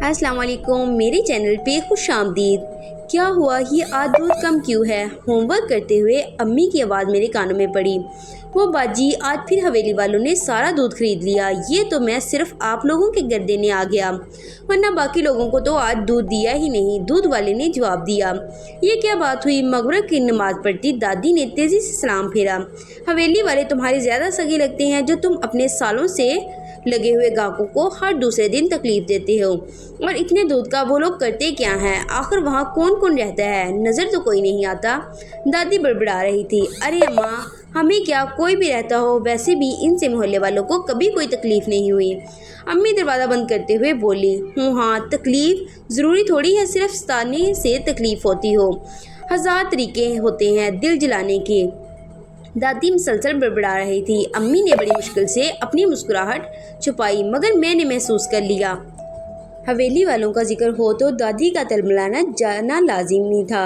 अस्सलाम वालेकुम, मेरे चैनल पे खुश आमदीद। क्या हुआ, ये आज दूध कम क्यों है? होमवर्क करते हुए अम्मी की आवाज़ मेरे कानों में पड़ी। वो बाजी, आज फिर हवेली वालों ने सारा दूध खरीद लिया। ये तो मैं सिर्फ आप लोगों के घर देने आ गया, वरना बाकी लोगों को तो आज दूध दिया ही नहीं। दूध वाले ने जवाब दिया। ये क्या बात हुई? मगरिब की नमाज पढ़ती दादी ने तेज़ी से सलाम फेरा। हवेली वाले तुम्हारे ज़्यादा सगे लगते हैं, जो तुम अपने सालों से लगे हुए ग्राहकों को हर दूसरे दिन तकलीफ देते हो। और इतने दूध का वो लोग करते क्या हैं? आखिर वहाँ कौन कौन रहता है? नज़र तो कोई नहीं आता। दादी बड़बड़ा रही थी। अरे अम्मा, हमें क्या, कोई भी रहता हो, वैसे भी इनसे मोहल्ले वालों को कभी कोई तकलीफ़ नहीं हुई। अम्मी दरवाज़ा बंद करते हुए बोली। हाँ, तकलीफ़ ज़रूरी थोड़ी है सिर्फ सताने से तकलीफ़ होती हो। हज़ार तरीके होते हैं दिल जलाने के। दादी मुसलसल बड़बड़ा रही थी। अम्मी ने बड़ी मुश्किल से अपनी मुस्कुराहट छुपाई, मगर मैंने महसूस कर लिया। हवेली वालों का जिक्र हो तो दादी का तलमलाना जाना लाजिमी था।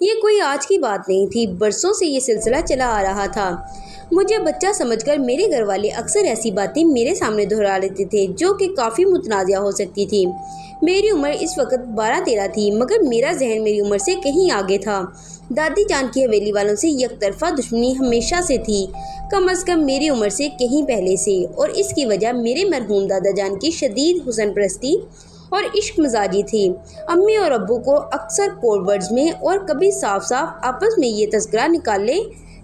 ये कोई आज की बात नहीं थी, बरसों से ये सिलसिला चला आ रहा था। मुझे बच्चा समझकर मेरे घर वाले अक्सर ऐसी बातें मेरे सामने दोहरा लेते थे जो कि काफ़ी मुतनाज़िया हो सकती थी। मेरी उम्र इस वक्त 12-13 थी, मगर मेरा जहन मेरी उम्र से कहीं आगे था। दादी जान की हवेली वालों से यकतरफा दुश्मनी हमेशा से थी, कम अज़ कम मेरी उम्र से कहीं पहले से, और इसकी वजह मेरे मरहूम दादा जान की शदीद हुस्न परस्ती और इश्क मजाजी थी। अम्मी और अब्बू को अक्सर कोड वर्ड्स में और कभी साफ साफ आपस में ये तस्करा निकाले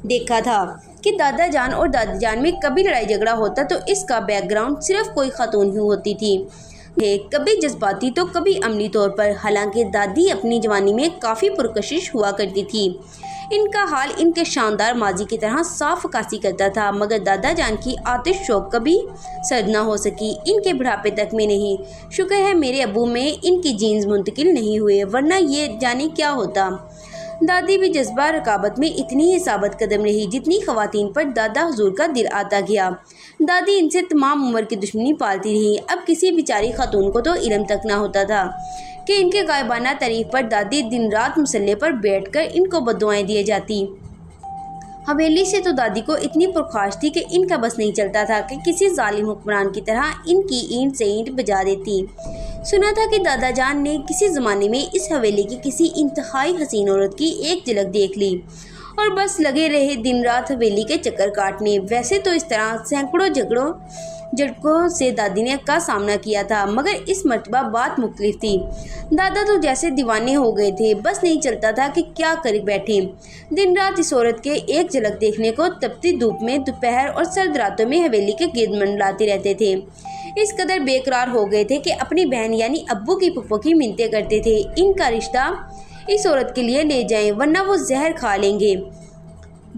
देखा था कि दादा जान और दादी जान में कभी लड़ाई झगड़ा होता तो इसका बैकग्राउंड सिर्फ कोई खातून ही होती थी, कभी जज्बाती तो कभी अमली तौर पर। हालांकि दादी अपनी जवानी में काफ़ी पुरकशिश हुआ करती थी। इनका हाल इनके शानदार माजी की तरह साफ अक्कासी करता था, मगर दादा जान की आतिश शौक कभी सर्द ना हो सकी, इनके बुढ़ापे तक में नहीं। शुक्र है मेरे अब्बू में इनकी जीन्स मुंतकिल नहीं हुए, वरना ये जाने क्या होता। दादी भी जज्बा रकाबत में इतनी ही साबित कदम रही जितनी ख़वातीन पर दादा हुजूर का दिल आता गया। दादी इनसे तमाम उम्र की दुश्मनी पालती रही। अब किसी बेचारी खातून को तो इल्म तक ना होता था कि इनके गायबाना तारीफ पर दादी दिन रात मुसल्ले पर बैठकर इनको बद्दुआएं दिए जाती। हवेली से तो दादी को इतनी पुरख्वाश थी कि इनका बस नहीं चलता था कि किसी जालिम हुक्मरान की तरह इनकी ईंट से ईंट बजा देती। सुना था कि दादा जान ने किसी ज़माने में इस हवेली की किसी इंतहाई हसीन औरत की एक झलक देख ली और बस लगे रहे दिन रात हवेली के चक्कर काटने। वैसे तो इस तरह सैकड़ों झटकों से दादी ने का सामना किया था, मगर इस मर्तबा बात मुख्तलिफ थी। दादा तो जैसे दीवाने हो गए थे, बस नहीं चलता था कि क्या कर बैठे। दिन रात इस औरत के एक झलक देखने को तपती धूप में, दोपहर और सर्द रातों में हवेली के गिर्द मंडलाते रहते थे। इस कदर बेकरार हो गए थे कि अपनी बहन यानी अब्बू की पुप्पो की मिन्नतें करते थे इनका रिश्ता इस औरत के लिए ले जाएं, वरना वो जहर खा लेंगे।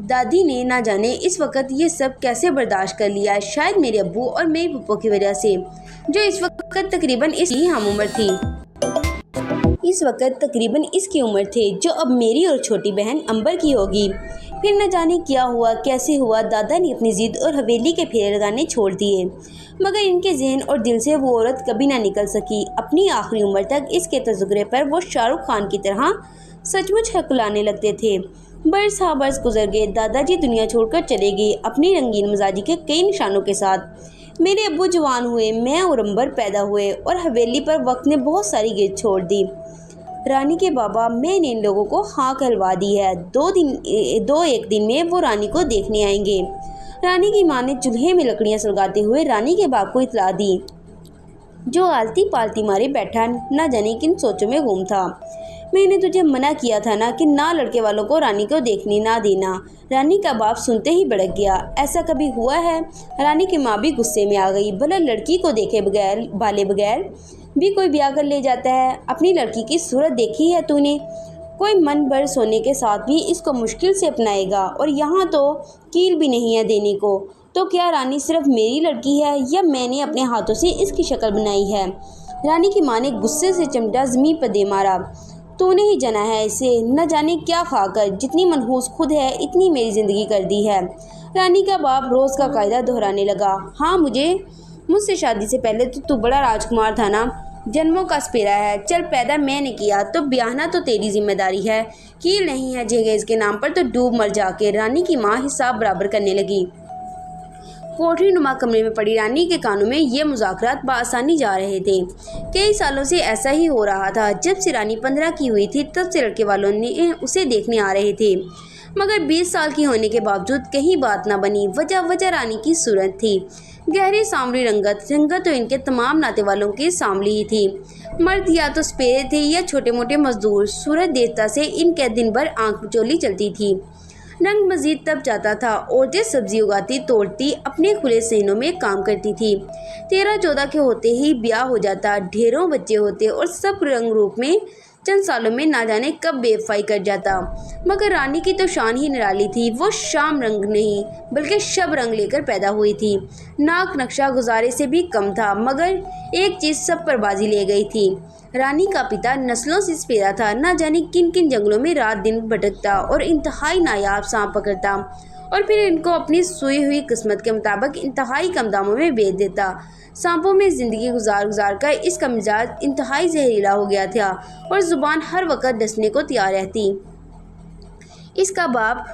दादी ने ना जाने इस वक्त ये सब कैसे बर्दाश्त कर लिया, शायद मेरे अब्बू और मेरी पुप्पो की वजह से, जो इस वक्त तकरीबन इसकी हम उम्र थी। इस वक्त तकरीबन इसकी उम्र थे, जो अब मेरी और छोटी बहन अंबर की होगी। फिर न जाने क्या हुआ, कैसे हुआ, दादा ने अपनी ज़िद और हवेली के फेरे लगाने छोड़ दिए, मगर इनके जहन और दिल से वो औरत कभी ना निकल सकी। अपनी आखिरी उम्र तक इसके तजुर्बे पर वो शाहरुख खान की तरह सचमुच हकलाने लगते थे। बरस हा बरस गुजर गए। दादाजी दुनिया छोड़कर चले गए अपनी रंगीन मिजाजी के कई निशानों के साथ। मेरे अब्बू जवान हुए, मैं और अंबर पैदा हुए और हवेली पर वक्त ने बहुत सारी गिरद छोड़ दी। रानी के बाबा, मैंने इन लोगों को हाँ कहलवा दी है। दो एक दिन में वो रानी को देखने आएंगे। रानी की माँ ने चूल्हे में लकड़ियाँ सुलगाते हुए रानी के बाप को इतला दी, जो आलती पालती मारे बैठा न जाने किन सोचों में गुम था। मैंने तुझे मना किया था ना कि ना लड़के वालों को रानी को देखने ना देना। रानी का बाप सुनते ही भड़क गया। ऐसा कभी हुआ है? रानी की माँ भी गुस्से में आ गई। भला लड़की को देखे बगैर, बाले बगैर भी कोई ब्याह कर ले जाता है? अपनी लड़की की सूरत देखी है तूने? कोई मन भर सोने के साथ भी इसको मुश्किल से अपनाएगा, और यहाँ तो कील भी नहीं है देने को। तो क्या रानी सिर्फ मेरी लड़की है या मैंने अपने हाथों से इसकी शक्ल बनाई है? रानी की माँ ने गुस्से से चिमटा ज़मीन पर दे मारा। तूने ही जना है इसे, न जाने क्या खाकर, जितनी मनहूस खुद है इतनी मेरी ज़िंदगी कर दी है। रानी का बाप रोज़ का कायदा दोहराने लगा। हाँ, मुझसे शादी से पहले तो तू बड़ा राजकुमार था ना, जन्मों का स्पेरा है। चल, पैदा मैंने किया तो ब्याहना तो तेरी जिम्मेदारी है। कील नहीं है जहेज के नाम पर तो डूब मर जाके। रानी की माँ हिसाब बराबर करने लगी। कोठरी नुमा कमरे में पड़ी रानी के कानों में ये मुज़ाकरात बआसानी जा रहे थे। कई सालों से ऐसा ही हो रहा था। जब से रानी 15 की हुई थी तब से लड़के वालों ने उसे देखने आ रहे थे, मगर 20 साल की होने के बावजूद कहीं बात न बनी। वजह रानी की सूरत थी। गहरी सांवली रंगत तो इनके तमाम नाते वालों की सांवली ही थी। मर्द या तो सपेरे थे या छोटे मोटे मजदूर। सूरज देवता से इनके दिन भर आंख मिचौली चलती थी। रंग मजीद तब जाता था। औरतें सब्जी उगाती, तोड़ती, अपने खुले सीनों में काम करती थी। 13-14 के होते ही ब्याह हो जाता, ढेरों बच्चे होते और सब रंग रूप में चंद सालों में ना जाने कब बेवफाई कर जाता। मगर रानी की तो शान ही निराली थी। वो शाम रंग नहीं बल्कि शब रंग लेकर पैदा हुई थी। नाक नक्शा गुजारे से भी कम था, मगर एक चीज़ सब पर बाजी ले गई थी। रानी का पिता नस्लों से सपेरा था। ना जाने किन किन जंगलों में रात दिन भटकता और इंतहाई नायाब सांप पकड़ता और फिर इनको अपनी सुई हुई किस्मत के मुताबिक इंतहाई कम दामों में बेच देता। सांपों में ज़िंदगी गुजार कर इसका मिजाज इंतहाई जहरीला हो गया था और ज़ुबान हर वक्त डसने को तैयार रहती। इसका बाप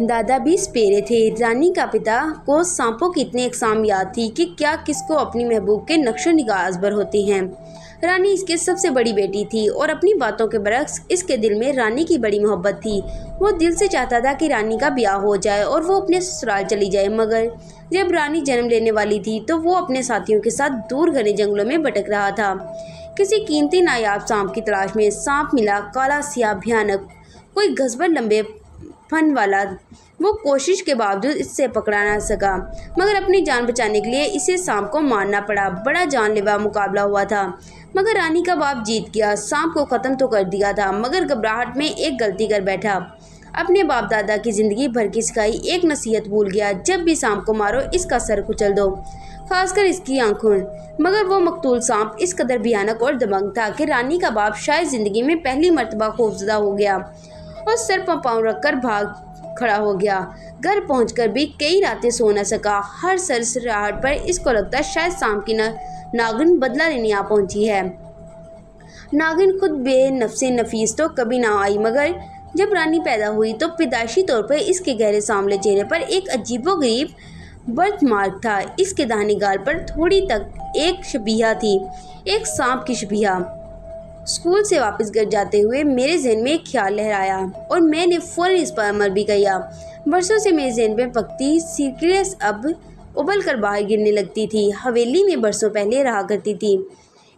दादा भी सपेरे थे। रानी का पिता को सांपों की इतनी अक़साम याद थी कि क्या किसको अपनी महबूब के नक्शो निगाह अज़बर होते हैं। रानी इसकी सबसे बड़ी बेटी थी और अपनी बातों के बरक्स इसके दिल में रानी की बड़ी मोहब्बत थी। वो दिल से चाहता था कि रानी का ब्याह हो जाए और वो अपने ससुराल चली जाए, मगर जब रानी जन्म लेने वाली थी तो वो अपने साथियों के साथ दूर घने जंगलों में भटक रहा था। किसी कीमती नायाब सांप की तलाश में। सांप मिला, काला सियाह भयानक, कोई गजबर लंबे फन वाला। वो कोशिश के बावजूद इससे पकड़ा ना सका, मगर अपनी जान बचाने के लिए इसे सांप को मारना पड़ा। बड़ा जानलेवा मुकाबला हुआ था, मगर रानी का बाप जीत गया। सांप को ख़त्म तो कर दिया था, मगर घबराहट में एक गलती कर बैठा। अपने बाप दादा की ज़िंदगी भर की सिखाई एक नसीहत भूल गया। जब भी सांप को मारो इसका सर कुचल दो, खासकर इसकी आंखों। मगर वो मकतूल सांप इस कदर भयानक और दबंग था कि रानी का बाप शायद ज़िंदगी में पहली मर्तबा खौफजदा हो गया और सर पर पाँव रखकर भाग खड़ा हो गया। घर पहुंचकर भी कई रातें सो न सका। हर सरसराहट पर इसको लगता शायद सांप की नागिन बदला लेने आ पहुंची है। नागिन खुद बेनफ्से नफीस तो कभी ना आई, मगर जब रानी पैदा हुई तो पैदाइशी तौर पर इसके गहरे सांवले चेहरे पर एक अजीबोगरीब बर्थ मार्क था। इसके दाहिने गाल पर थोड़ी तक एक शबीहा थी, एक सांप की शबीहा। स्कूल से वापस घर जाते हुए मेरे जहन में एक ख्याल लहराया और मैंने फ़ौरन इस पर अमल भी किया। बरसों से मेरे जहन में पकती सीक्रेट्स अब उबल कर बाहर गिरने लगती थी। हवेली में बरसों पहले रहा करती थी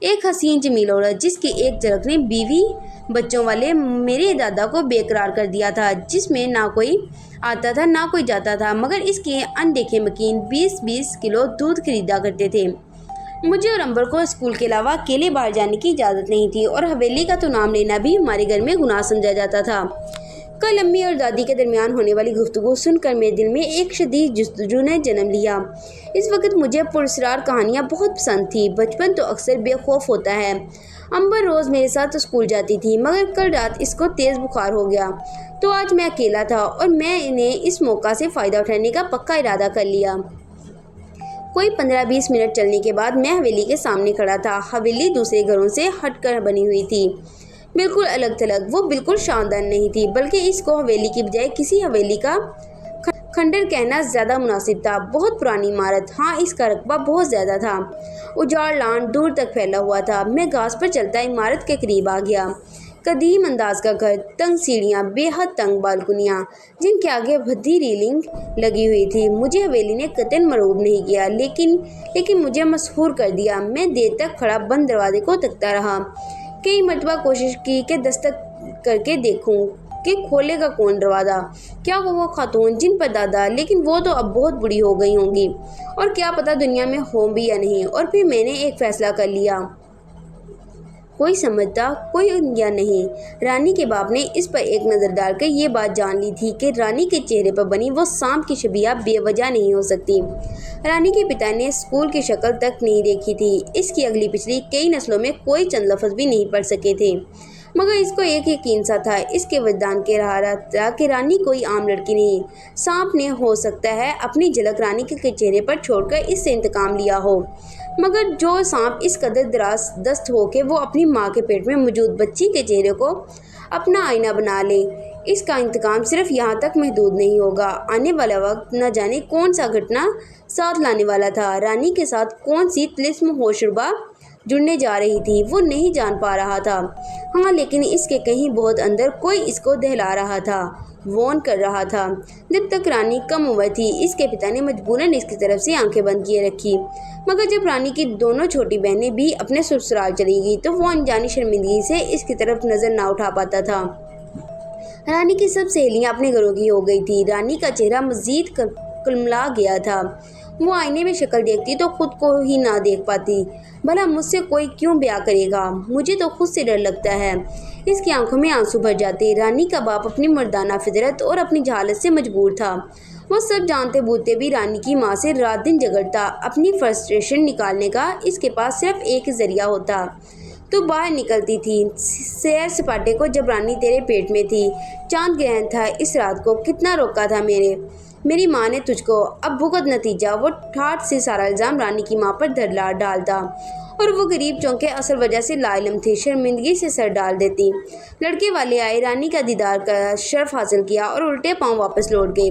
एक हसीन जमील औरत, जिसकी एक झलक ने बीवी बच्चों वाले मेरे दादा को बेकरार कर दिया था, जिसमें ना कोई आता था ना कोई जाता था, मगर इसके अनदेखे मकीन 20-20 किलो दूध खरीदा करते थे। मुझे और अंबर को स्कूल के अलावा अकेले बाहर जाने की इजाज़त नहीं थी और हवेली का तो नाम लेना भी हमारे घर में गुनाह समझा जाता था। कल अम्मी और दादी के दरमियान होने वाली गुफ्तगू सुनकर मेरे दिल में एक शदीद जुस्तजू ने जन्म लिया। इस वक्त मुझे पुरस्कार कहानियाँ बहुत पसंद थी। बचपन तो अक्सर बेखौफ होता है। अंबर रोज़ मेरे साथ स्कूल जाती थी, मगर कल रात इसको तेज़ बुखार हो गया तो आज मैं अकेला था और मैंने इस मौका से फ़ायदा उठाने का पक्का इरादा कर लिया। कोई 15-20 मिनट चलने के बाद मैं हवेली के सामने खड़ा था। हवेली दूसरे घरों से हटकर बनी हुई थी, बिल्कुल अलग थलग। वो बिल्कुल शानदार नहीं थी, बल्कि इसको हवेली की बजाय किसी हवेली का खंडर कहना ज़्यादा मुनासिब था। बहुत पुरानी इमारत, हाँ इसका रकबा बहुत ज़्यादा था। उजाड़ लान दूर तक फैला हुआ था। मैं घास पर चलता इमारत के करीब आ गया। कदीम अंदाज का घर, तंग सीढ़ियाँ, बेहद तंग बालकुनियाँ, जिनके आगे भद्दी रीलिंग लगी हुई थी। मुझे हवेली ने कतन मरूब नहीं किया, लेकिन मुझे मशहूर कर दिया। मैं देर तक खड़ा बंद दरवाजे को तकता रहा। कई मरतबा कोशिश की कि दस्तक करके देखूं कि खोलेगा कौन दरवाज़ा। क्या वो खातून जिन पर दादा, लेकिन वो तो अब बहुत बुरी हो गई होंगी और क्या पता दुनिया में हों भी या नहीं। और फिर मैंने एक फ़ैसला कर लिया, कोई समझता कोई या नहीं। रानी के बाप ने इस पर एक नज़र डालकर ये बात जान ली थी कि रानी के चेहरे पर बनी वो सांप की शबीहा बेवजह नहीं हो सकती। रानी के पिता ने स्कूल की शक्ल तक नहीं देखी थी। इसकी अगली पिछली कई नस्लों में कोई चंद लफ्ज़ भी नहीं पढ़ सके थे, मगर इसको एक यकीन सा था, इसके वजदान के रहा था कि रानी कोई आम लड़की नहीं। सांप ने हो सकता है अपनी झलक रानी के चेहरे पर छोड़कर इससे इंतकाम लिया हो, मगर जो सांप इस कदर दराज दस्त हो कि वो अपनी माँ के पेट में मौजूद बच्ची के चेहरे को अपना आईना बना ले, इसका इंतकाम सिर्फ यहाँ तक महदूद नहीं होगा। आने वाला वक्त न जाने कौन सा घटना साथ लाने वाला था। रानी के साथ कौन सी तिलिस्म होशरुबा जुड़ने जा रही थी वो नहीं जान पा रहा था। हाँ, लेकिन इसके कहीं बहुत अंदर कोई इसको दहला रहा था, वॉर्न कर रहा था। जब तक रानी कम उम्र थी इसके पिता ने मजबूरन इसकी तरफ से आंखें बंद किए रखी, मगर जब रानी की दोनों छोटी बहनें भी अपने ससुराल चली गई तो वो अनजानी शर्मिंदगी से इसकी तरफ नजर ना उठा पाता था। रानी की सब सहेलियां अपने घरों की हो गई थी। रानी का चेहरा मजीद कुलमला गया था। वो आईने में शक्ल देखती तो खुद को ही ना देख पाती। भला मुझसे कोई क्यों ब्याह करेगा, मुझे तो खुद से डर लगता है। इसकी आंखों में आंसू भर जाते। रानी का बाप अपनी मर्दाना फितरत और अपनी जहालत से मजबूर था। वो सब जानते बूझते भी रानी की माँ से रात दिन झगड़ता। अपनी फ्रस्ट्रेशन निकालने का इसके पास सिर्फ एक जरिया होता। तो बाहर निकलती थी सैर सपाटे को जब रानी तेरे पेट में थी। चांद ग्रहण था इस रात को, कितना रोका था मेरी माँ ने तुझको। अब भुगत नतीजा। वो ठाठ से सारा इल्ज़ाम रानी की माँ पर डालता और वो गरीब चौंके असल वजह से लाइलम थी, शर्मिंदगी से सर डाल देती। लड़के वाले आए, रानी का दीदार का शर्फ हासिल किया और उल्टे पांव वापस लौट गए।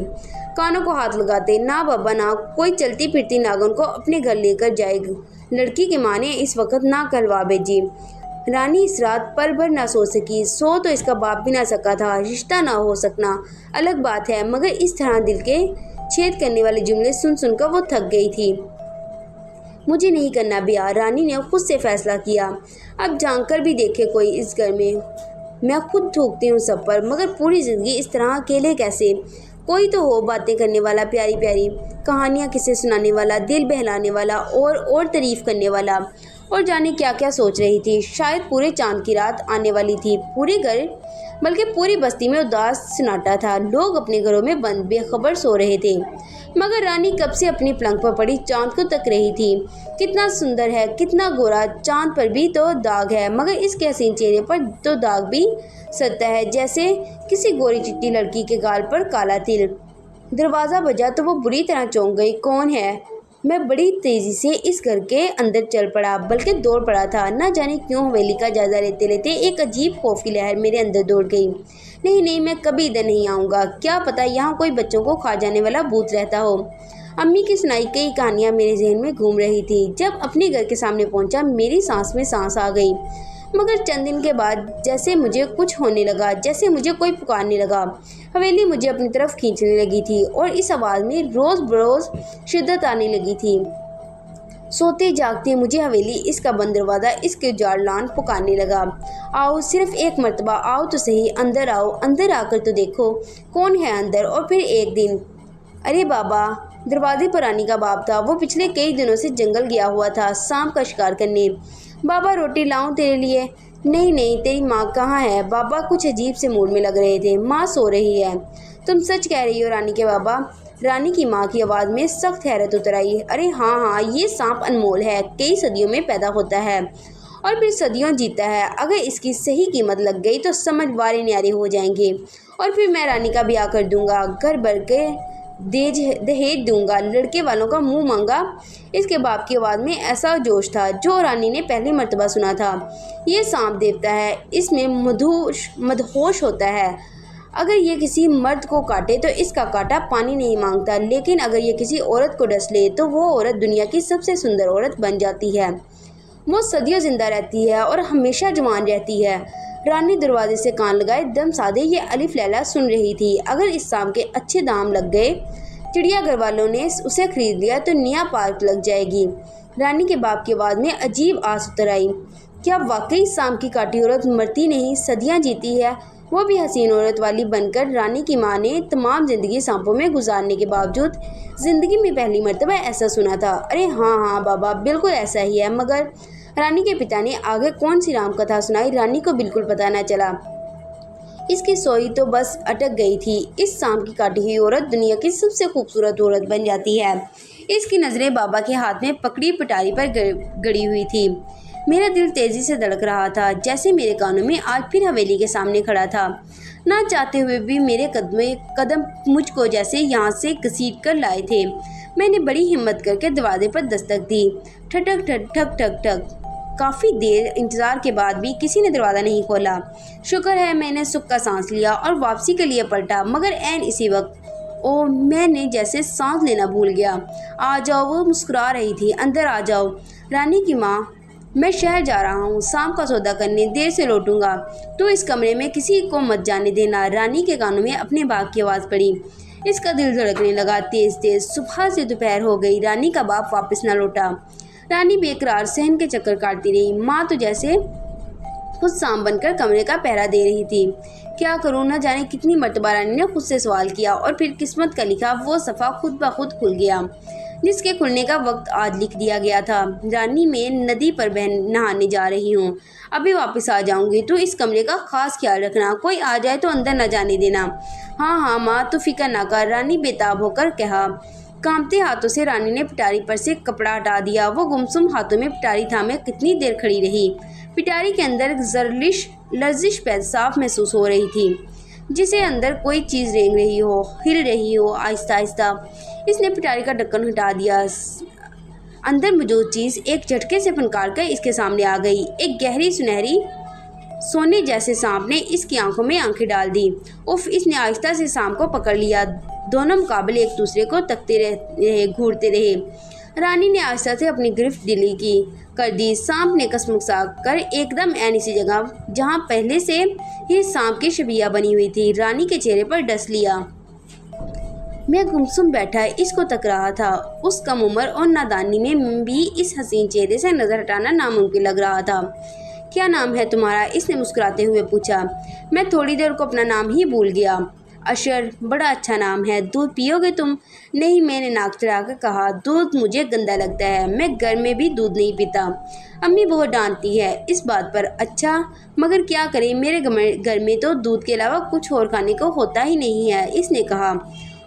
कानों को हाथ लगाते, ना बाबा ना, कोई चलती फिरती नागन को अपने घर लेकर जाएगी। लड़की की माँ ने इस वक्त ना कहलवा भेजी। रानी इस रात पल भर ना सो सकी। सो तो इसका बाप भी ना सका था। रिश्ता ना हो सकना अलग बात है, मगर इस तरह दिल के छेद करने वाले जुमले सुन सुनकर वो थक गई थी। मुझे नहीं करना ब्याह, रानी ने खुद से फैसला किया। अब जानकर भी देखे कोई इस घर में। मैं खुद थूकती हूँ सब पर, मगर पूरी ज़िंदगी इस तरह अकेले कैसे? कोई तो हो बातें करने वाला, प्यारी प्यारी कहानियाँ किसे सुनाने वाला, दिल बहलाने वाला और तारीफ करने वाला। और जाने क्या क्या सोच रही थी। शायद पूरे चांद की रात आने वाली थी। पूरे घर बल्कि पूरी बस्ती में उदास सन्नाटा था। लोग अपने घरों में बंद बेखबर सो रहे थे, मगर रानी कब से अपनी पलंग पर पड़ी चांद को तक रही थी। कितना सुंदर है, कितना गोरा। चांद पर भी तो दाग है, मगर इसके हसीन चेहरे पर तो दाग भी सत्ता है, जैसे किसी गोरी चिट्टी लड़की के गाल पर काला तिल। दरवाज़ा बजा तो वो बुरी तरह चौंक गई। कौन है? मैं बड़ी तेज़ी से इस घर के अंदर चल पड़ा, बल्कि दौड़ पड़ा था। न जाने क्यों हवेली का जायज़ा लेते लेते एक अजीब खौफ की लहर मेरे अंदर दौड़ गई। नहीं, मैं कभी इधर नहीं आऊँगा। क्या पता यहाँ कोई बच्चों को खा जाने वाला भूत रहता हो। अम्मी की सुनाई कई कहानियाँ मेरे जहन में घूम रही थी। जब अपने घर के सामने पहुँचा मेरी सांस में सांस आ गई, मगर चंद दिन के बाद जैसे मुझे कुछ होने लगा, जैसे मुझे कोई पुकारने लगा। हवेली मुझे अपनी तरफ खींचने लगी थी और इस आवाज़ में रोज़ बरोज़ शिद्दत आने लगी थी। सोते जागते मुझे हवेली, इसका बंद दरवाज़ा, इसके जारलान पुकारने लगा। आओ, सिर्फ एक मर्तबा आओ तो सही, अंदर आओ, अंदर आकर तो देखो कौन है अंदर। और फिर एक दिन, अरे बाबा, दरवाजे पर रानी का बाप था। वो पिछले कई दिनों से जंगल गया हुआ था सांप का शिकार करने। बाबा, रोटी लाऊं तेरे लिए? नहीं, तेरी माँ कहाँ है? बाबा कुछ अजीब से मूड में लग रहे थे। माँ सो रही है। तुम सच कह रही हो रानी के बाबा? रानी की माँ की आवाज़ में सख्त हैरत उतर आई। अरे हाँ, ये सांप अनमोल है, कई सदियों में पैदा होता है और फिर सदियों जीता है। अगर इसकी सही कीमत लग गई तो समझ वारे न्यारे हो जाएंगे और फिर मैं रानी का ब्याह कर दूंगा, घर भर के दहेज दूंगा, लड़के वालों का मुंह मांगा। इसके बाप की आवाज़ में ऐसा जोश था जो रानी ने पहली मर्तबा सुना था। ये सांप देवता है, इसमें मदहोश होता है। अगर ये किसी मर्द को काटे तो इसका कांटा पानी नहीं मांगता, लेकिन अगर ये किसी औरत को डस ले तो वो औरत दुनिया की सबसे सुंदर औरत बन जाती है। वो सदियों जिंदा रहती है और हमेशा जवान रहती है। रानी दरवाजे से कान लगाए दम साधे ये अलिफ लैला सुन रही थी। अगर इस सांप के अच्छे दाम लग गए, चिड़ियाघर वालों ने उसे खरीद लिया तो नया पार्क लग जाएगी। रानी के बाप की आवाज़ में अजीब आस उतर आई। क्या वाकई सांप की काटी औरत मरती नहीं, सदियां जीती है, वो भी हसीन औरत वाली बनकर? रानी की माँ ने तमाम ज़िंदगी सांपों में गुजारने के बावजूद ज़िंदगी में पहली मर्तबा ऐसा सुना था। अरे हाँ बाबा, बिल्कुल ऐसा ही है। मगर रानी के पिता ने आगे कौन सी राम कथा सुनाई, रानी को बिल्कुल पता न चला। इसकी सोई तो बस अटक गई थी। इस सांप की काटी हुई औरत दुनिया की सबसे खूबसूरत औरत बन जाती है। इसकी नज़रें बाबा के हाथ में पकड़ी पटारी पर गड़ी हुई थी। मेरा दिल तेज़ी से धड़क रहा था, जैसे मेरे कानों में आज फिर हवेली के सामने खड़ा था। ना चाहते हुए भी मेरे कदम मुझको जैसे यहाँ से घसीट कर लाए थे। मैंने बड़ी हिम्मत करके दरवाजे पर दस्तक दी। ठक ठक ठक ठक ठक। काफ़ी देर इंतज़ार के बाद भी किसी ने दरवाज़ा नहीं खोला। शुक्र है मैंने सुख का सांस लिया और वापसी के लिए पलटा, मगर ऐन इसी वक्त ओह, मैंने जैसे सांस लेना भूल गया। आ जाओ, वो मुस्कुरा रही थी। अंदर आ जाओ। रानी की माँ, मैं शहर जा रहा हूँ, शाम का सौदा करने, देर से लौटूंगा। तो इस कमरे में किसी को मत जाने देना। रानी के कानों में अपने बाप की आवाज़ पड़ी। इसका दिल धड़कने लगा तेज तेज। सुबह से दोपहर हो गई, रानी का बाप वापस न लौटा। रानी बेकरार सहन के चक्कर काटती रही। माँ तो जैसे खुद सांप बनकर कमरे का पहरा दे रही थी। क्या करूं, न जाने कितनी मर्तबा रानी ने खुद से सवाल किया और फिर किस्मत का लिखा वो सफ़ा खुद ब खुद खुल गया, जिसके खुलने का वक्त आज लिख दिया गया था। रानी, मैं नदी पर बहन नहाने जा रही हूँ, अभी वापस आ जाऊंगी। तो इस कमरे का खास ख्याल रखना, कोई आ जाए तो अंदर न जाने देना। हाँ हाँ माँ, तो फिक्र ना कर, रानी बेताब होकर कहा। कांपते हाथों से रानी ने पिटारी पर से कपड़ा हटा दिया। वो गुमसुम हाथों में पिटारी थामे कितनी देर खड़ी रही। पिटारी के अंदर लर्जिश साफ महसूस हो रही थी, जिसे अंदर कोई चीज़ रेंग रही हो, हिल रही हो। आहिस्ता आहिस्ता इसने पिटारी का ढक्कन हटा दिया। अंदर मौजूद चीज़ एक झटके से फनकार कर इसके सामने आ गई। एक गहरी सुनहरी सोने जैसे सांप ने इसकी आंखों में आंखें डाल दी। उफ, इसने आहिस्ता से सांप को पकड़ लिया। दोनों मुकाबले एक दूसरे को तकते रहे, घूरते रहे। रानी ने आहिस्ता से अपनी गिरफ्त ढीली कर दी। सांप ने कसमसा कर एकदम ऐन इसी जगह जहां पहले से ही सांप की शबिया बनी हुई थी, रानी के चेहरे पर डस लिया। मैं गुमसुम बैठा इसको तक रहा था। उस कम उम्र और नादानी में भी इस हसीन चेहरे से नज़र हटाना नामुमकिन लग रहा था। क्या नाम है तुम्हारा? इसने मुस्कुराते हुए पूछा। मैं थोड़ी देर को अपना नाम ही भूल गया। अशर, बड़ा अच्छा नाम है। दूध पियोगे तुम? नहीं, मैंने नाक चढ़ाकर कहा। दूध मुझे गंदा लगता है, मैं घर में भी दूध नहीं पीता। अम्मी बहुत डांटती है इस बात पर। अच्छा, मगर क्या करें, मेरे घर में तो दूध के अलावा कुछ और खाने को होता ही नहीं है, इसने कहा।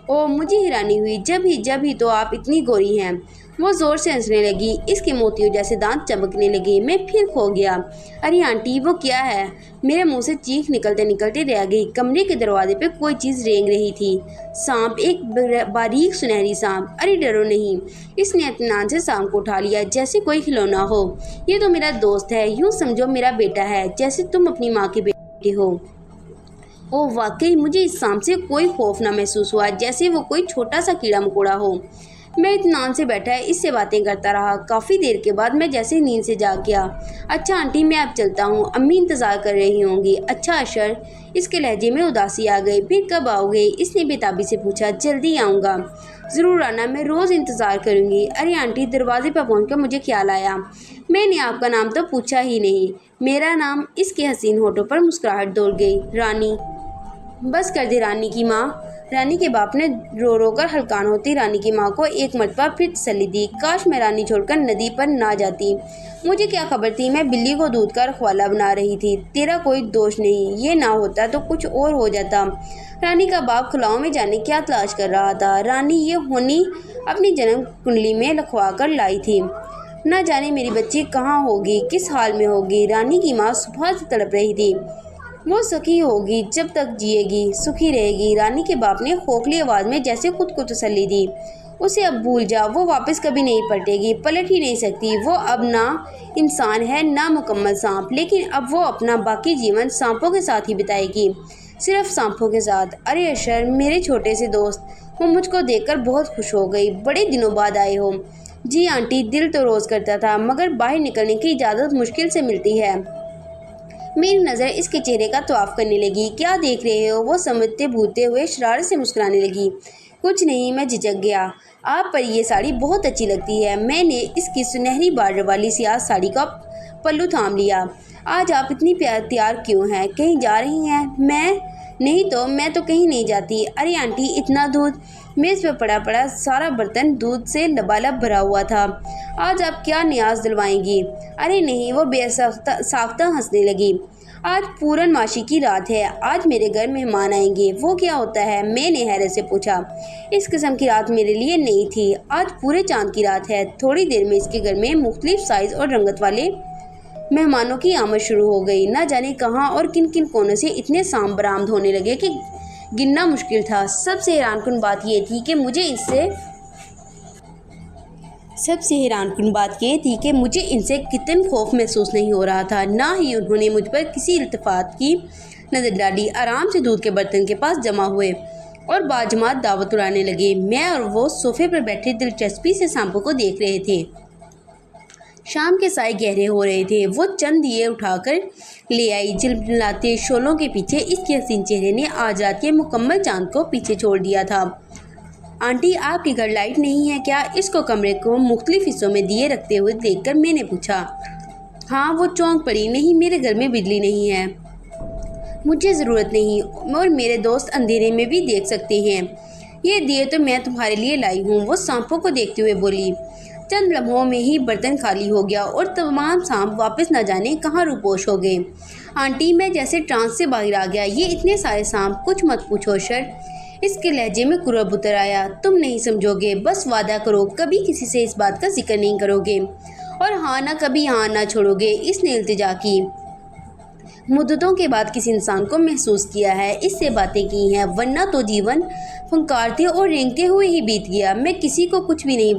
ओह, मुझे हैरानी हुई। जब ही तो आप इतनी गोरी हैं। वो ज़ोर से हंसने लगी। इसके मोतियों जैसे दांत चमकने लगे। मैं फिर खो गया। अरे आंटी, वो क्या है? मेरे मुंह से चीख निकलते निकलते रह गई। कमरे के दरवाजे पे कोई चीज़ रेंग रही थी। सांप, एक बारीक सुनहरी सांप। अरे डरो नहीं। इसने इत्मीनान से सांप को उठा लिया जैसे कोई खिलौना हो। ये तो मेरा दोस्त है, यूँ समझो मेरा बेटा है, जैसे तुम अपनी माँ के बेटे हो। ओह वाकई, मुझे इस सांप से कोई खौफ ना महसूस हुआ, जैसे वो कोई छोटा सा कीड़ा मकोड़ा हो। मैं इत्मीनान से बैठा इससे बातें करता रहा। काफ़ी देर के बाद मैं जैसे नींद से जाग गया। अच्छा आंटी, मैं अब चलता हूँ, अम्मी इंतज़ार कर रही होंगी। अच्छा अशर, इसके लहजे में उदासी आ गई। फिर कब आओगे? इसने बेताबी से पूछा। जल्दी आऊँगा। ज़रूर आना, मैं रोज़ इंतज़ार करूँगी। अरे आंटी, दरवाजे पर पहुँचकर मुझे ख्याल आया, मैंने आपका नाम तो पूछा ही नहीं। मेरा नाम? इसके हसीन होठों पर मुस्कुराहट दौड़ गई। रानी। बस कर दे रानी की माँ। रानी के बाप ने रो रो कर हलकान होती रानी की माँ को एक मरतबा फिर तसल्ली दी। काश मैं रानी छोड़कर नदी पर ना जाती। मुझे क्या खबर थी, मैं बिल्ली को दूध का रखवाला बना रही थी। तेरा कोई दोष नहीं, ये ना होता तो कुछ और हो जाता। रानी का बाप खुलाओं में जाने क्या तलाश कर रहा था। रानी ये होनी अपनी जन्म कुंडली में लिखवा कर लाई थी। न जाने मेरी बच्ची कहाँ होगी, किस हाल में होगी। रानी की माँ सुबह से तड़प रही थी। वो सुखी होगी, जब तक जिएगी सुखी रहेगी। रानी के बाप ने खोखली आवाज़ में जैसे खुद को तसल्ली दी। उसे अब भूल जा, वो वापस कभी नहीं पलटेगी, पलट ही नहीं सकती। वो अब ना इंसान है ना मुकम्मल सांप, लेकिन अब वो अपना बाकी जीवन सांपों के साथ ही बिताएगी, सिर्फ सांपों के साथ। अरे अशर, मेरे छोटे से दोस्त। वो मुझको देखकर बहुत खुश हो गई। बड़े दिनों बाद आए हो। जी आंटी, दिल तो रोज़ करता था, मगर बाहर निकलने की इजाज़त मुश्किल से मिलती है। मेरी नज़र इसके चेहरे का तवाफ करने लगी। क्या देख रहे हो? वो समझते भूलते हुए शरारत से मुस्कुराने लगी। कुछ नहीं, मैं झिझक गया। आप पर ये साड़ी बहुत अच्छी लगती है। मैंने इसकी सुनहरी बॉर्डर वाली सियाह साड़ी का पल्लू थाम लिया। आज आप इतनी तैयार क्यों हैं? कहीं जा रही हैं? मैं तो कहीं नहीं जाती। अरे आंटी, इतना दूध? मेज़ पर पड़ा पड़ा सारा बर्तन दूध से लबालब भरा हुआ था। आज आप क्या न्याज दिलवाएंगी? अरे नहीं, वो बेसाख्ता हंसने लगी। आज पूर्णमासी की रात है, आज मेरे घर मेहमान आएंगे। वो क्या होता है? मैंने हैरत से पूछा। इस किस्म की रात मेरे लिए नहीं थी। आज पूरे चांद की रात है। थोड़ी देर में इसके घर में मुख्तलिफ साइज़ और रंगत वाले मेहमानों की आमद शुरू हो गई। न जाने कहाँ और किन किन कोनों से इतने सांप बरामद होने लगे कि गिनना मुश्किल था। सबसे हैरानकुन बात यह थी कि मुझे इससे सबसे हैरानकुन बात यह थी कि मुझे इनसे कितन खौफ महसूस नहीं हो रहा था, ना ही उन्होंने मुझ पर किसी इल्तिफात की नज़र डाली। आराम से दूध के बर्तन के पास जमा हुए और बाजमात दावत उड़ाने लगे। मैं और वो सोफे पर बैठे दिलचस्पी से सांपों को देख रहे थे। शाम के साए गहरे हो रहे थे। वो चंद दिए उठाकर ले आई। झिलमिलाते शोलों के पीछे इसके हसीन चेहरे ने आज रात के मुकम्मल चांद को पीछे छोड़ दिया था। आंटी, आपके घर लाइट नहीं है क्या? इसको कमरे को मुख्तलिफ हिस्सों में दिए रखते हुए देखकर मैंने पूछा। हाँ, वो चौंक पड़ी। नहीं, मेरे घर में बिजली नहीं है। मुझे ज़रूरत नहीं और मेरे दोस्त अंधेरे में भी देख सकते हैं। ये दिए तो मैं तुम्हारे लिए लाई हूँ, वो सांपों को देखते हुए बोली। चंद लम्हों में ही बर्तन खाली हो गया और तमाम सांप वापस न जाने कहाँ रूपोश हो गए। आंटी, मैं जैसे ट्रांस से बाहर आ गया। ये इतने सारे सांप, कुछ मत पूछो शर। इसके लहजे में कुर्ब उतर आया। तुम नहीं समझोगे, बस वादा करो कभी किसी से इस बात का जिक्र नहीं करोगे और हाँ ना कभी हाँ ना छोड़ोगे। इसने इल्तिजा की। मुद्दतों के बाद किसी इंसान को महसूस किया है, इससे बातें की हैं, वरना तो जीवन फंकारते और रेंगते हुए ही बीत गया। मैं किसी को कुछ भी नहीं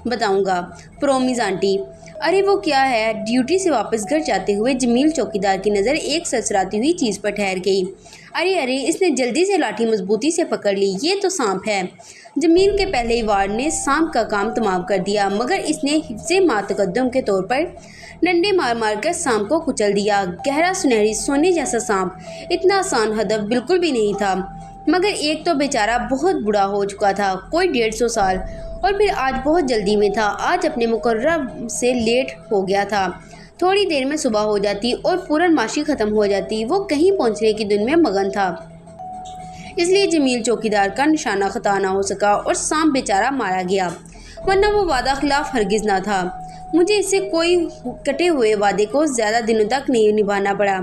बताऊंगा। Promise aunty. अरे वो क्या है? ड्यूटी से वापस घर जाते हुए जमील चौकीदार की नज़र एक सरसराती हुई चीज़ पर ठहर गई। अरे, इसने जल्दी से लाठी मजबूती से पकड़ ली। ये तो सांप है। जमील के पहले ही वार्ड ने सांप का काम तमाम कर दिया, मगर इसने हिफ्ज़े मातकद्दम के तौर पर डंडे मार कर सांप को कुचल दिया। गहरा सुनहरी सोने जैसा सांप इतना आसान हदफ बिल्कुल भी नहीं था, मगर एक तो बेचारा बहुत बूढ़ा हो चुका था, कोई 150 साल, और फिर आज बहुत जल्दी में था। आज अपने मुकर्रर से लेट हो गया था। थोड़ी देर में सुबह हो जाती और पूरनमाशी ख़त्म हो जाती। वो कहीं पहुंचने की धुन में मगन था, इसलिए जमील चौकीदार का निशाना खता ना हो सका और सांप बेचारा मारा गया, वरना वो वादा खिलाफ हरगिज़ ना था। मुझे इससे कोई कटे हुए वादे को ज़्यादा दिनों तक नहीं निभाना पड़ा।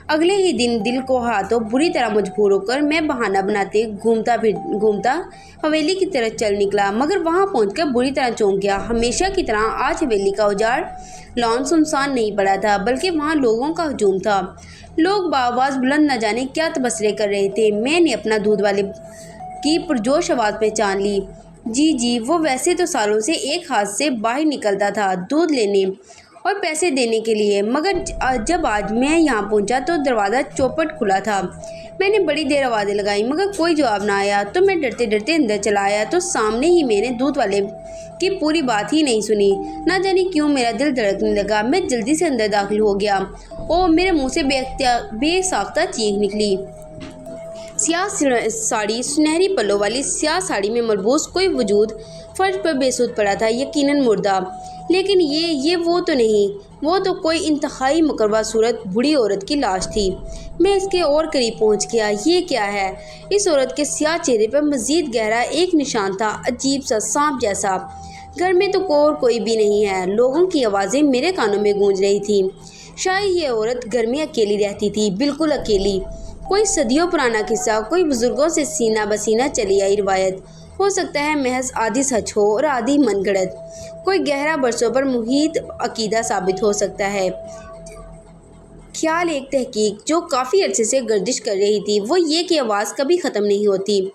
अगले ही दिन दिल को हाथों बुरी तरह मजबूर होकर मैं बहाना बनाते घूमता हवेली की तरफ चल निकला, मगर वहां पहुंचकर बुरी तरह चौंक गया। हमेशा की तरह आज हवेली का उजाड़ लॉन सुनसान नहीं पड़ा था, बल्कि वहां लोगों का हजूम था। लोग बाआवाज़ बुलंद न जाने क्या तबसरे कर रहे थे। मैंने अपना दूध वाले की पुरजोश आवाज़ पहचान ली। जी, वो वैसे तो सालों से एक हाथ से बाहर निकलता था दूध लेने और पैसे देने के लिए, मगर जब आज मैं यहाँ पहुँचा तो दरवाज़ा चौपट खुला था। मैंने बड़ी देर आवाज़ें लगाई, मगर कोई जवाब ना आया, तो मैं डरते डरते अंदर चला आया। तो सामने ही मैंने दूध वाले की पूरी बात ही नहीं सुनी। ना जाने क्यों मेरा दिल धड़कने लगा। मैं जल्दी से अंदर दाखिल हो गया। ओ, मेरे मुँह से बेसाख्ता चीख निकली। स्याह साड़ी, सुनहरी पल्लों वाली स्याह साड़ी में मलबूस कोई वजूद फर्श पर बेसुध पड़ा था, यकीनन मुर्दा। लेकिन ये वो तो नहीं, वो तो कोई इंतहाई मुकर्रबा सूरत बूढ़ी औरत की लाश थी। मैं इसके और करीब पहुंच गया। ये क्या है? इस औरत के स्याह चेहरे पर मजीद गहरा एक निशान था, अजीब सा, सांप जैसा। घर में तो कोई भी नहीं है। लोगों की आवाज़ें मेरे कानों में गूंज रही थी। शायद ये औरत घर में अकेली रहती थी, बिल्कुल अकेली। कोई सदियों पुराना किस्सा, कोई बुजुर्गों से सीना बसीना चली आई रिवायत। हो सकता है महज आधी सच हो और आधी मनगढ़ंत। कोई गहरा बरसों पर मुहित अकीदा साबित हो सकता है। ख्याल एक तहकीक जो काफ़ी अरसे से गर्दिश कर रही थी, वो ये कि आवाज़ कभी ख़त्म नहीं होती।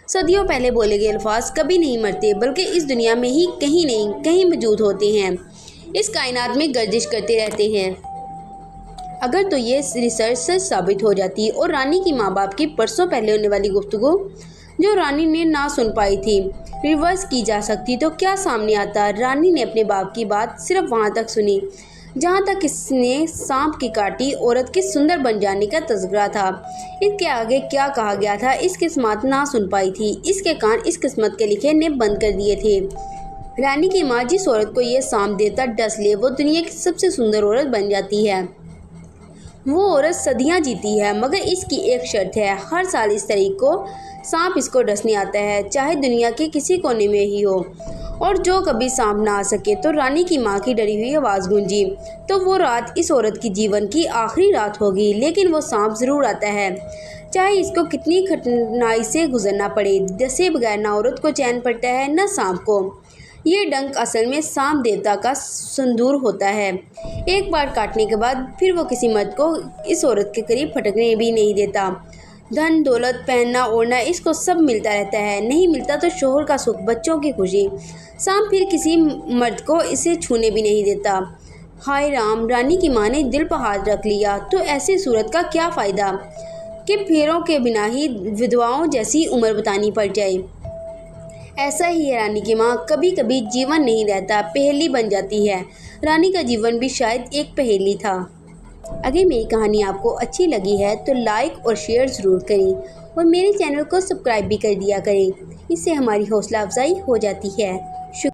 सदियों पहले बोले गए अल्फाज कभी नहीं मरते, बल्कि इस दुनिया में ही कहीं नहीं कहीं मौजूद होते हैं, इस कायनात में गर्दिश करते रहते हैं। अगर तो ये रिसर्च सच साबित हो जाती और रानी की माँ बाप की परसों पहले होने वाली गुफ्तगू जो रानी ने ना सुन पाई थी रिवर्स की जा सकती, तो क्या सामने आता? रानी ने अपने बाप की बात सिर्फ वहाँ तक सुनी जहाँ तक इसने सांप की काटी औरत के सुंदर बन जाने का तज़किरा था। इसके आगे क्या कहा गया था इस किस्मत ना सुन पाई थी। इसके कान इस किस्मत के लिखे ने बंद कर दिए थे। रानी की माँ जिस औरत को ये सांप देता डस ले, वो दुनिया की सबसे सुंदर औरत बन जाती है। वो औरत सदियां जीती है, मगर इसकी एक शर्त है, हर साल इस तारीख को सांप इसको डसने आता है, चाहे दुनिया के किसी कोने में ही हो। और जो कभी सांप ना आ सके तो रानी की माँ की डरी हुई आवाज़ गूंजी, तो वो रात इस औरत की जीवन की आखिरी रात होगी। लेकिन वो सांप ज़रूर आता है, चाहे इसको कितनी कठिनाई से गुजरना पड़े। डसे बगैर ना औरत को चैन पड़ता है न सांप को। ये डंक असल में सांप देवता का संदूर होता है। एक बार काटने के बाद फिर वो किसी मर्द को इस औरत के करीब फटकने भी नहीं देता। धन दौलत, पहनना ओढ़ना, इसको सब मिलता रहता है। नहीं मिलता तो शोहर का सुख, बच्चों की खुशी, शाम फिर किसी मर्द को इसे छूने भी नहीं देता। हाय राम, रानी की माँ ने दिल पर हाथ रख लिया। तो ऐसी सूरत का क्या फ़ायदा कि फेरों के बिना ही विधवाओं जैसी उम्र बतानी पड़ जाए। ऐसा ही है रानी की माँ, कभी कभी जीवन नहीं रहता, पहेली बन जाती है। रानी का जीवन भी शायद एक पहेली था। अगर मेरी कहानी आपको अच्छी लगी है तो लाइक और शेयर ज़रूर करें और मेरे चैनल को सब्सक्राइब भी कर दिया करें। इससे हमारी हौसला अफजाई हो जाती है।